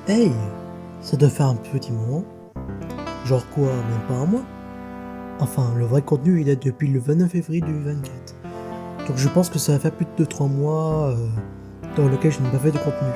Hey, ça doit faire un petit moment. Genre quoi, même pas un mois. Enfin, le vrai contenu, il est depuis le 29 février 2024. Donc je pense que ça va faire plus de 3 mois dans lequel je n'ai pas fait de contenu.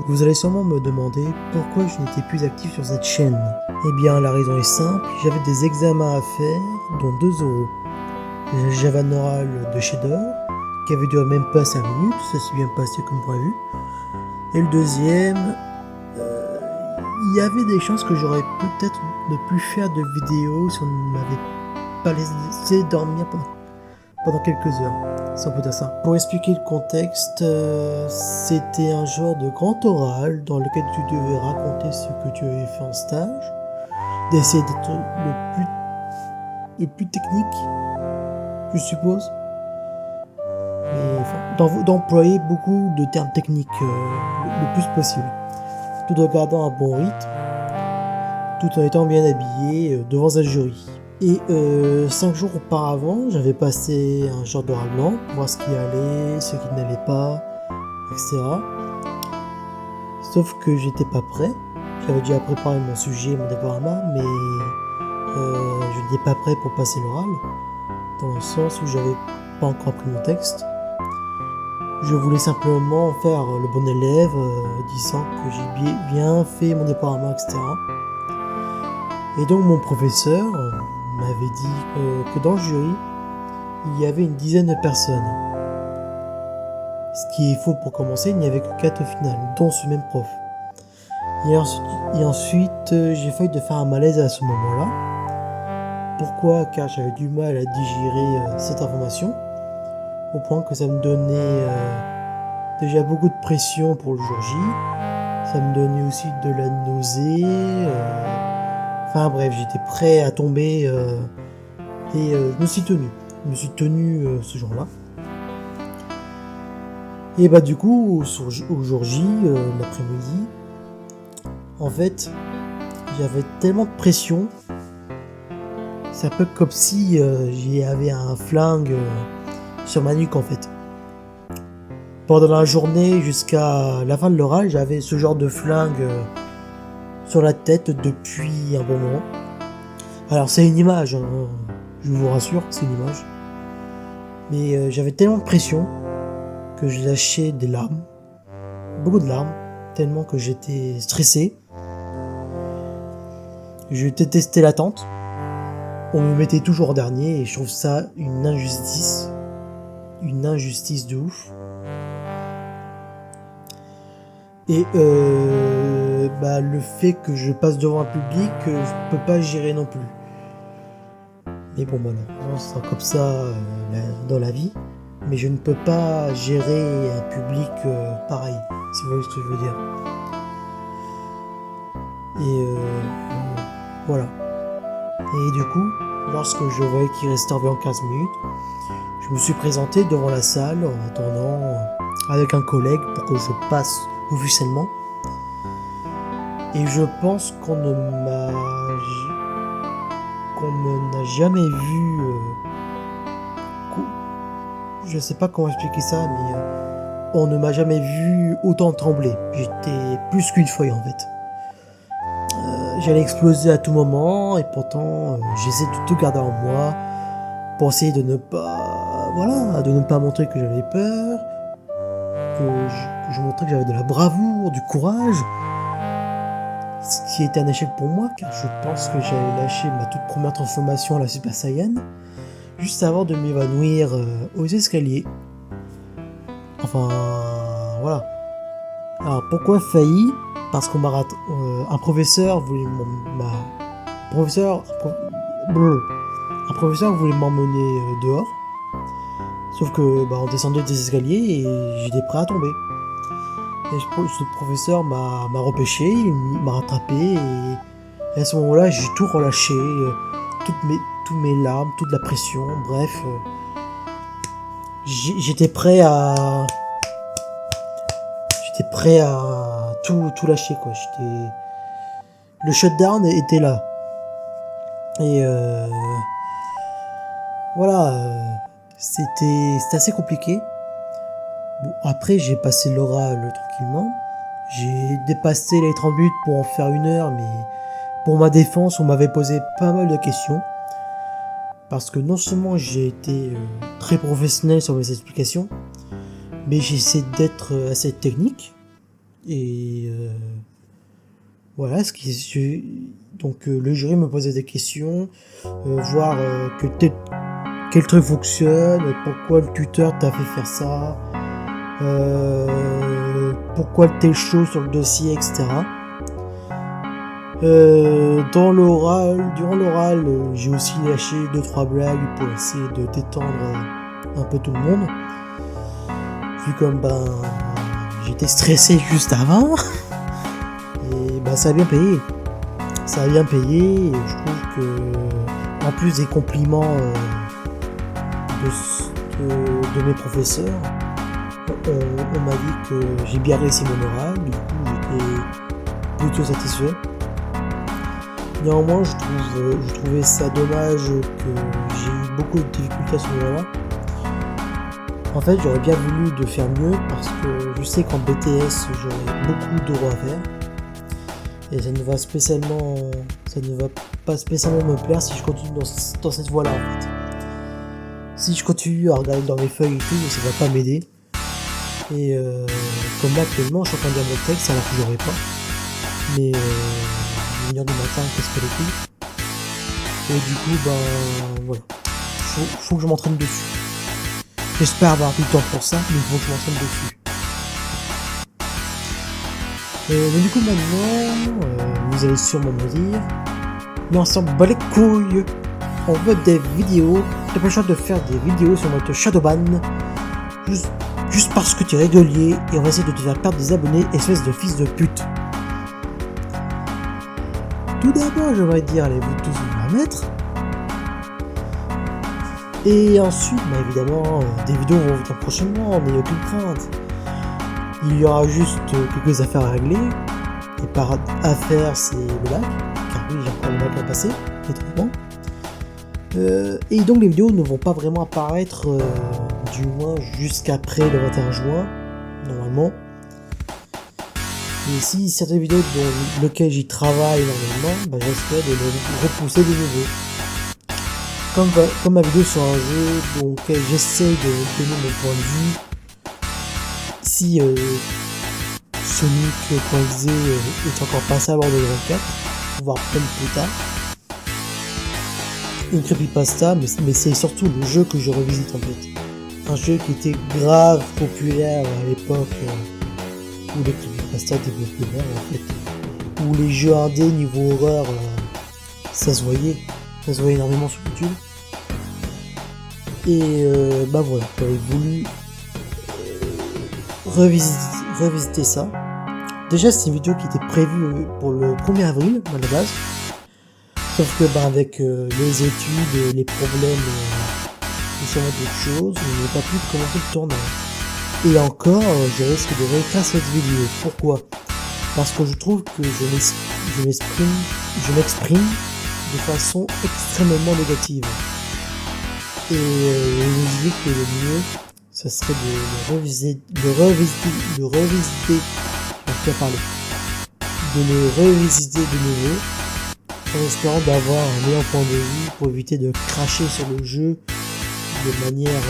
Vous allez sûrement me demander pourquoi je n'étais plus actif sur cette chaîne. Eh bien, la raison est simple, j'avais des examens à faire, dont 2 oraux. J'avais un oral de chef-d'œuvre, qui avait duré même pas 5 minutes, ça s'est bien passé comme prévu. Et le deuxième, il y avait des chances que j'aurais peut-être ne pu faire de vidéo si on ne m'avait pas laissé dormir pendant quelques heures. C'est un peu ça. Pour expliquer le contexte, c'était un genre de grand oral dans lequel tu devais raconter ce que tu avais fait en stage, d'essayer d'être le plus technique, je suppose, mais enfin, d'employer beaucoup de termes techniques le plus possible, tout en gardant un bon rythme, tout en étant bien habillé devant un jury. Et 5 jours auparavant, j'avais passé un genre d'oral blanc pour voir ce qui allait, ce qui n'allait pas, etc. Sauf que j'étais pas prêt. J'avais déjà préparé mon sujet, mon diaporama, mais je n'étais pas prêt pour passer l'oral, dans le sens où j'avais pas encore appris mon texte. Je voulais simplement faire le bon élève, disant que j'ai bien fait mon diaporama, etc. Et donc mon professeur m'avait dit que dans le jury, il y avait une dizaine de personnes. Ce qui est faux pour commencer, il n'y avait que 4 au final, dont ce même prof. Et ensuite j'ai failli de faire un malaise à ce moment-là. Pourquoi ? Car j'avais du mal à digérer cette information, au point que ça me donnait déjà beaucoup de pression pour le jour J. Ça me donnait aussi de la nausée. Enfin bref, j'étais prêt à tomber et je me suis tenu. Je me suis tenu ce jour-là. Et bah du coup, au jour J, l'après-midi, en fait, j'avais tellement de pression. C'est un peu comme si j'avais un flingue sur ma nuque en fait. Pendant la journée jusqu'à la fin de l'oral, j'avais ce genre de flingue sur la tête depuis un bon moment. Alors c'est une image, hein, je vous rassure, c'est une image. Mais j'avais tellement de pression que je lâchais des larmes, beaucoup de larmes, tellement que j'étais stressé. Je détestais l'attente. On me mettait toujours en dernier et je trouve ça une injustice de ouf. Et le fait que je passe devant un public, je peux pas gérer non plus. Mais bon, malheureusement, c'est comme ça dans la vie. Mais je ne peux pas gérer un public pareil, si vous voyez ce que je veux dire. Et voilà. Et du coup, lorsque je voyais qu'il restait environ 15 minutes, je me suis présenté devant la salle en attendant avec un collègue pour que je passe officiellement. Et je pense qu'on ne n'a jamais vu. Je sais pas comment expliquer ça, mais on ne m'a jamais vu autant trembler. J'étais plus qu'une feuille en fait. J'allais exploser à tout moment et pourtant j'essaie de tout garder en moi pour essayer de ne pas montrer que j'avais peur, que je montrais que j'avais de la bravoure, du courage. Ce qui était un échec pour moi, car je pense que j'avais lâché ma toute première transformation à la Super Saiyan, juste avant de m'évanouir aux escaliers. Enfin, voilà. Alors, pourquoi failli ? Parce qu'on m'a un professeur voulait un professeur voulait m'emmener dehors. Sauf que on descendait des escaliers et j'étais prêt à tomber. Et ce professeur m'a repêché, il m'a rattrapé et à ce moment-là j'ai tout relâché, toutes mes larmes, toute la pression, bref. J'étais prêt à tout lâcher quoi. Le shutdown était là. Et voilà, c'était assez compliqué. Bon, après, j'ai passé l'oral tranquillement. J'ai dépassé les 30 minutes pour en faire 1 heure, mais pour ma défense, on m'avait posé pas mal de questions. Parce que non seulement j'ai été très professionnel sur mes explications, mais j'ai essayé d'être assez technique. Et voilà, donc le jury me posait des questions, voir quel truc fonctionne, pourquoi le tuteur t'a fait faire ça, pourquoi telle chose sur le dossier, etc. Durant l'oral, j'ai aussi lâché 2-3 blagues pour essayer de détendre un peu tout le monde. Vu comme j'étais stressé juste avant. Et ça a bien payé. Ça a bien payé et je trouve que en plus des compliments de mes professeurs, on m'a dit que j'ai bien réussi mon oral, du coup j'étais plutôt satisfait. Néanmoins, je trouvais ça dommage que j'ai eu beaucoup de difficultés à ce moment-là. En fait, j'aurais bien voulu de faire mieux parce que je sais qu'en BTS, j'aurais beaucoup d'euros à faire. Et ça ne va pas spécialement me plaire si je continue dans cette voie-là, en fait. Si je continue à regarder dans mes feuilles et tout, ça va pas m'aider. Et comme là, actuellement, je suis en train de lire mon texte alors que j'aurais pas. Mais 1h du matin, qu'est-ce que les couilles. Et du coup, voilà. Faut que je m'entraîne dessus. J'espère avoir du temps pour ça, mais il faut que je m'entraîne dessus. Mais du coup, maintenant, vous allez sûrement me dire, mais on s'en bat les couilles. On veut des vidéos. T'as pas le choix de faire des vidéos sur notre Shadowban. Juste parce que tu es régulier et on va essayer de te faire perdre des abonnés, espèce de fils de pute. Tout d'abord, j'aimerais dire, allez vous tous vous remettre. Et ensuite, évidemment, des vidéos vont venir prochainement, n'ayez aucune crainte. Il y aura juste quelques affaires à régler. Et par affaire, c'est le bac. Car oui, j'ai encore le bac à passer, étrangement. Et donc les vidéos ne vont pas vraiment apparaître, du moins jusqu'après le 21 juin, normalement. Et si certaines vidéos dans lesquelles j'y travaille normalement, j'essaierai de les repousser de nouveau. Comme ma vidéo sur un jeu dont j'essaie de donner mon point de vue. Si Sonic.exe est encore passable en 2024, voire même plus tard. Une creepypasta, mais c'est surtout le jeu que je revisite en fait. Un jeu qui était grave populaire à l'époque où les creepypastas étaient populaires en fait. Où les jeux indés niveau horreur, ça se voyait énormément sur YouTube. Et voilà, j'avais voulu revisiter ça. Déjà, c'est une vidéo qui était prévue pour le 1er avril à la base. Sauf que avec les études, les problèmes, et sûrement d'autres choses, je n'ai pas pu commencer le tournage. Et encore, je risque de réécrire cette vidéo. Pourquoi ? Parce que je trouve que je m'exprime de façon extrêmement négative. Et je me dis que le mieux, ça serait de revisiter, de le revisiter de nouveau, en espérant d'avoir un meilleur point de vue pour éviter de cracher sur le jeu de manière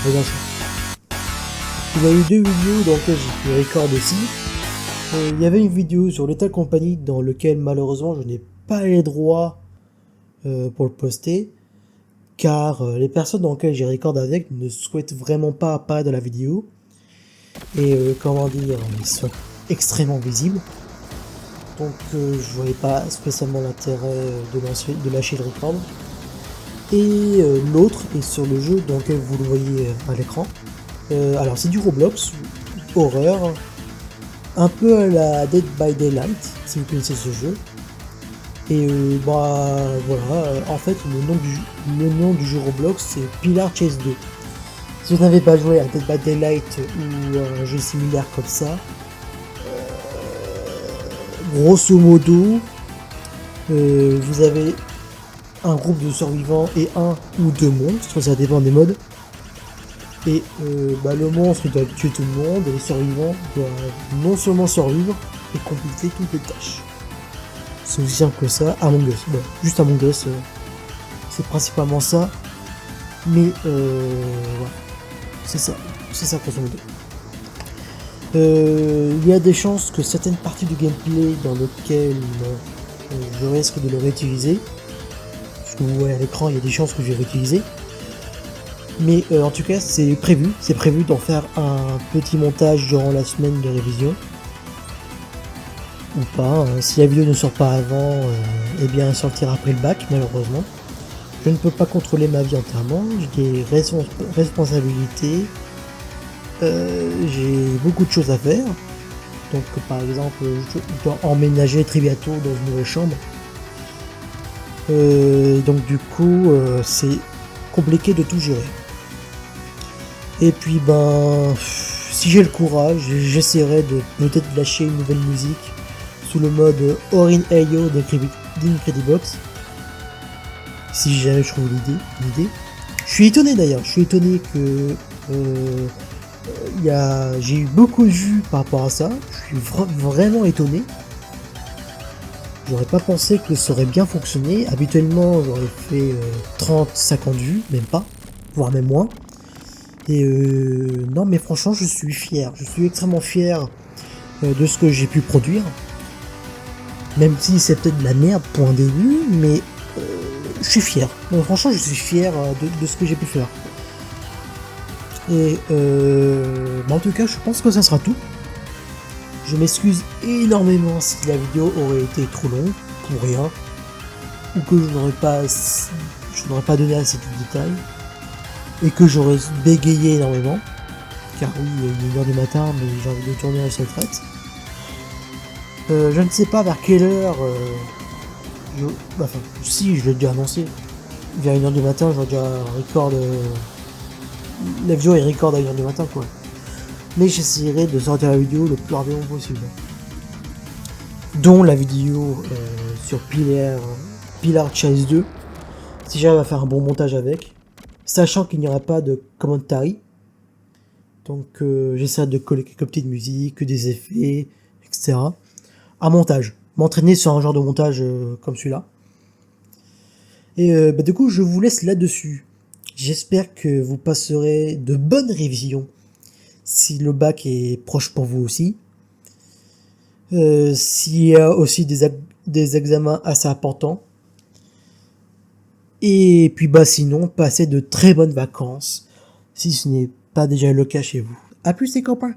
violente. Il y a eu 2 vidéos dans lesquelles j'ai pu record aussi. Il y avait une vidéo sur Lethal Company dans laquelle malheureusement je n'ai pas les droits pour le poster, car les personnes dans lesquelles j'ai record avec ne souhaitent vraiment pas apparaître dans la vidéo. Et ils sont extrêmement visibles. Donc je voyais pas spécialement l'intérêt de lâcher le record. Et l'autre est sur le jeu dans lequel vous le voyez à l'écran. Alors c'est du Roblox, horreur, un peu à la Dead by Daylight, si vous connaissez ce jeu. Et en fait le nom du jeu Roblox c'est Pillar Chase 2. Si vous n'avez pas joué à Dead by Daylight ou un jeu similaire comme ça, grosso modo, vous avez un groupe de survivants et 1 ou 2 monstres, ça dépend des modes. Et le monstre il doit tuer tout le monde et les survivants doivent non seulement survivre et compléter toutes les tâches. C'est aussi simple que ça. Among Us, bon, juste Among Us, c'est principalement ça. Mais voilà, c'est ça grosso modo. Il y a des chances que certaines parties du gameplay dans lesquelles je risque de le réutiliser. Parce que vous voyez à l'écran, il y a des chances que je vais réutiliser. Mais en tout cas, c'est prévu d'en faire un petit montage durant la semaine de révision. Ou pas, hein. Si la vidéo ne sort pas avant, eh bien elle sortira après le bac, malheureusement. Je ne peux pas contrôler ma vie entièrement, j'ai des responsabilités, j'ai beaucoup de choses à faire. Donc par exemple, je dois emménager très bientôt dans une nouvelle chambre. Donc du coup, c'est compliqué de tout gérer. Et puis si j'ai le courage, j'essaierai de peut-être lâcher une nouvelle musique sous le mode Orin Ayo d'Incredibox. Si jamais je trouve l'idée. Je suis étonné d'ailleurs, que j'ai eu beaucoup de vues par rapport à ça. Je suis vraiment étonné. J'aurais pas pensé que ça aurait bien fonctionné. Habituellement, j'aurais fait 30-50 vues, même pas, voire même moins. Et non, mais franchement, je suis fier. Je suis extrêmement fier de ce que j'ai pu produire. Même si c'est peut-être de la merde pour un début, mais je suis fier. Donc, franchement, je suis fier de ce que j'ai pu faire. Et en tout cas, je pense que ça sera tout. Je m'excuse énormément si la vidéo aurait été trop longue, pour rien, ou que je n'aurais pas donné assez de détails, et que j'aurais bégayé énormément, car oui, il est 1h du matin, mais j'ai envie de tourner à la retraite. Je ne sais pas vers quelle heure, si, je l'ai déjà annoncé, vers 1h du matin, j'aurais déjà record, la vidéo est record à 1h du matin, quoi. Mais j'essaierai de sortir la vidéo le plus rapidement possible. Dont la vidéo sur Pillar Chase 2, si j'arrive à faire un bon montage avec, sachant qu'il n'y aura pas de commentary. Donc j'essaierai de coller quelques petites musiques, des effets, etc. Un montage. M'entraîner sur un genre de montage comme celui-là. Et du coup, je vous laisse là-dessus. J'espère que vous passerez de bonnes révisions si le bac est proche pour vous aussi. S'il y a aussi des examens assez importants. Et puis sinon, passez de très bonnes vacances, si ce n'est pas déjà le cas chez vous. A plus les copains!